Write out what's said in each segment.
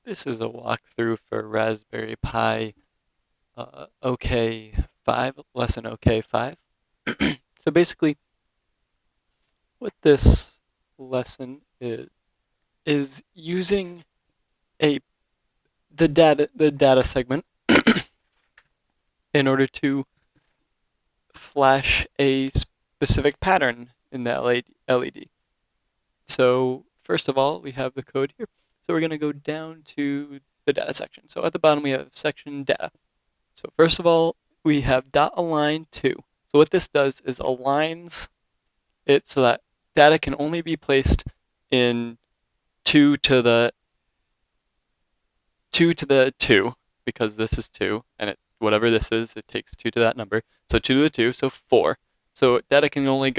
This is a walkthrough for Raspberry Pi OK5, lesson OK5. So basically, what this lesson is using a the data segment in order to flash a specific pattern in the LED. So first of all, we have the code here. So we're going to go down to the data section. So at the bottom, we have section data. So first of all, we have dot align to. So what this does is aligns it so that data can only be placed in 2 to the 2 because this is 2 and whatever this is, it takes 2 to that number. So 2 to the 2, so 4. So data can only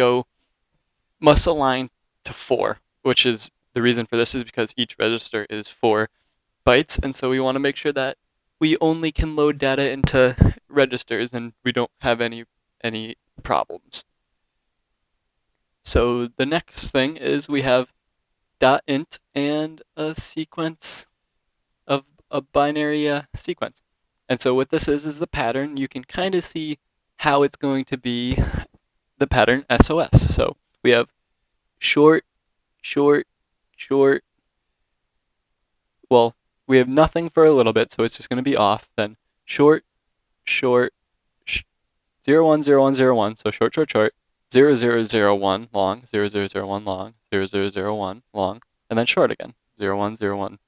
must align to 4, which is the reason for this is because each register is 4 bytes, and so we want to make sure that we only can load data into registers and we don't have any problems. So the next thing is we have .int and a sequence of a binary sequence. And so what this is the pattern. You can kind of see how it's going to be the pattern SOS. So we have short, short, short. Well, we have nothing for a little bit, so it's just going to be off. Then short, short, 0, 1, 0, 1, 0, 1. So short, short, short. 0, 0, 0, 1, long. 0, 0, 0, 1, long. 0, 0, 0, 1, long. And then short again. 0, 1, 0, 1.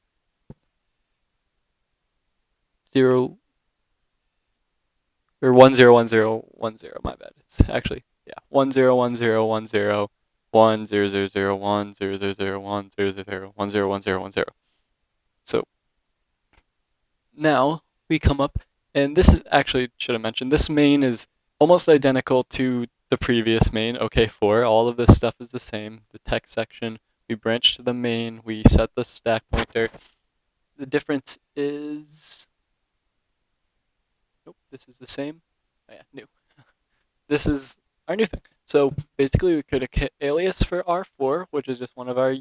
0, or 1, 0, 1, 0, 1, 0. My bad. It's actually, yeah. 1, 0, 1, 0, 1, 0. 1, 0, 0, 0, 1, 0, 0, 0, 1, 0, 0, 0, 1, 0, 1, 0, 1, 0. So now we come up, and this is actually, should have mentioned, this main is almost identical to the previous main, OK4. All of this stuff is the same. The text section, we branch to the main, we set the stack pointer. The difference is, nope, this is the same. Oh yeah, new. This is our new thing. So basically we could alias for R4, which is just one of our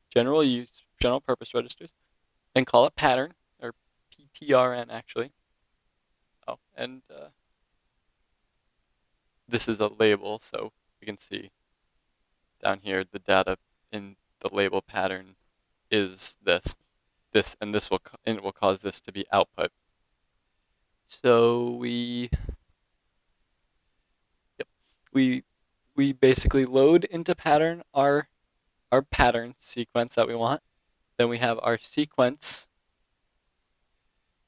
general purpose registers, and call it pattern, or PTRN actually. Oh, and this is a label, so we can see down here the data in the label pattern is this, and it will cause this to be output. So yep, we basically load into pattern our pattern sequence that we want. Then we have our sequence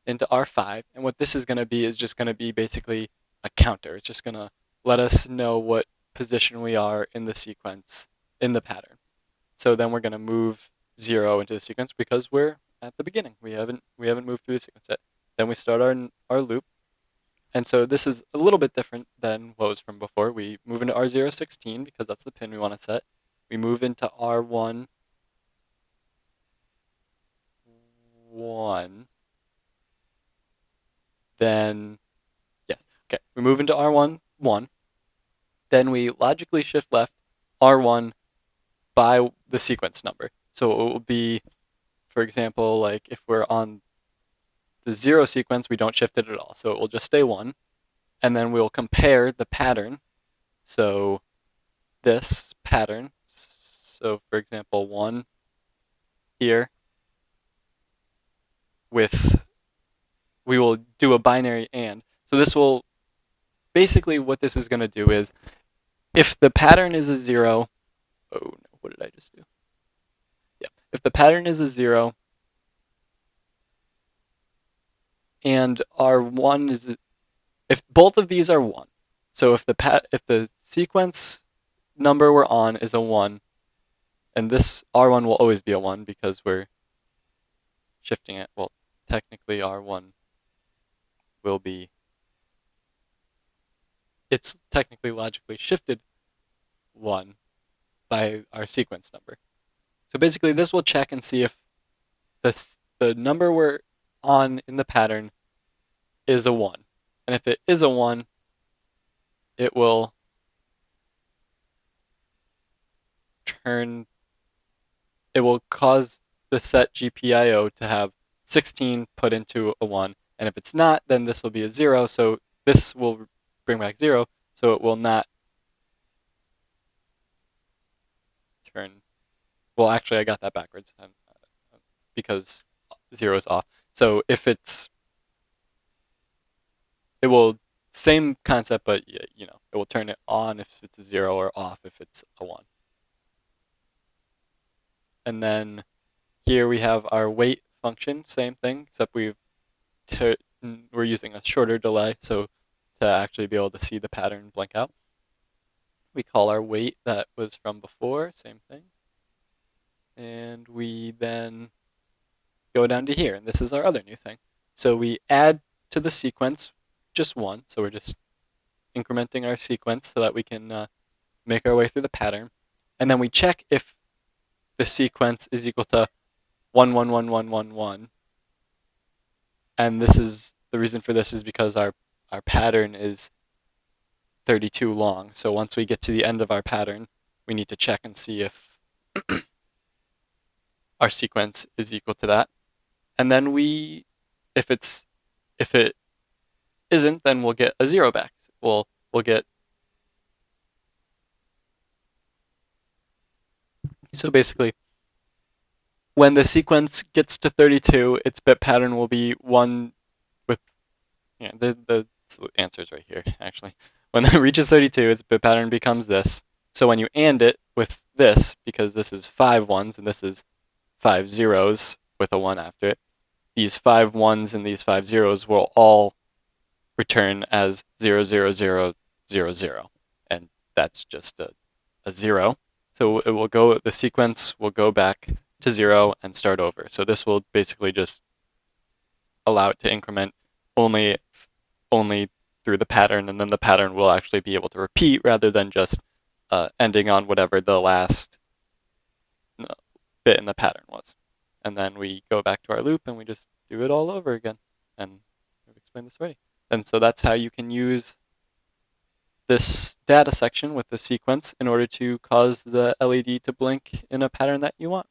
into R5, and what this is going to be is just going to be basically a counter. It's just going to let us know what position we are in the sequence in the pattern. So then we're going to move 0 into the sequence because we're at the beginning. We haven't moved through the sequence yet. Then we start our loop. And so this is a little bit different than what was from before. We move into R016 because that's the pin we want to set. We move into R1 1. Then yes, okay. We move into R1 1. Then we logically shift left R1 by the sequence number. So it will be, for example, like if we're on the 0 sequence, we don't shift it at all. So it will just stay 1. And then we'll compare the pattern. So this pattern, so for example, 1 here we will do a binary and. So this will, basically what this is going to do is, if the pattern is a 0, oh no, what did I just do? Yeah, if the pattern is a 0, and R1 is, if both of these are 1, so if the sequence number we're on is a 1, and this R1 will always be a 1 because we're shifting it. Well, technically R1 will be, it's technically logically shifted 1 by our sequence number. So basically this will check and see if the number we're on in the pattern is a 1. And if it is a 1, it will cause the set GPIO to have 16 put into a 1. And if it's not, then this will be a 0. So this will bring back 0. So it will not turn. Well, actually, I got that backwards because 0 is off. So if it will, same concept, but it will turn it on if it's a 0 or off if it's a 1. And then here we have our wait function, same thing, except we're using a shorter delay, so to actually be able to see the pattern blank out. We call our wait that was from before, same thing. And we then go down to here, and this is our other new thing. So we add to the sequence just 1, so we're just incrementing our sequence so that we can make our way through the pattern. And then we check if the sequence is equal to 1, 1, 1, 1, 1, 1. And this is the reason for this is because our pattern is 32 long. So once we get to the end of our pattern, we need to check and see if our sequence is equal to that. And then if it isn't, then we'll get a 0 back. We'll get. So basically, when the sequence gets to 32, its bit pattern will be 1 with, the answer is right here, actually. When it reaches 32, its bit pattern becomes this. So when you AND it with this, because this is 5 1s and this is 5 zeros with a 1 after it, these 5 1s and these 5 zeros will all return as 0, 0, 0, 0, 0. And that's just a 0. So it will go, the sequence will go back to 0 and start over. So this will basically just allow it to increment only through the pattern, and then the pattern will actually be able to repeat rather than just ending on whatever the last bit in the pattern was. And then we go back to our loop and we just do it all over again. And I've explained this already. And so that's how you can use this data section with the sequence in order to cause the LED to blink in a pattern that you want.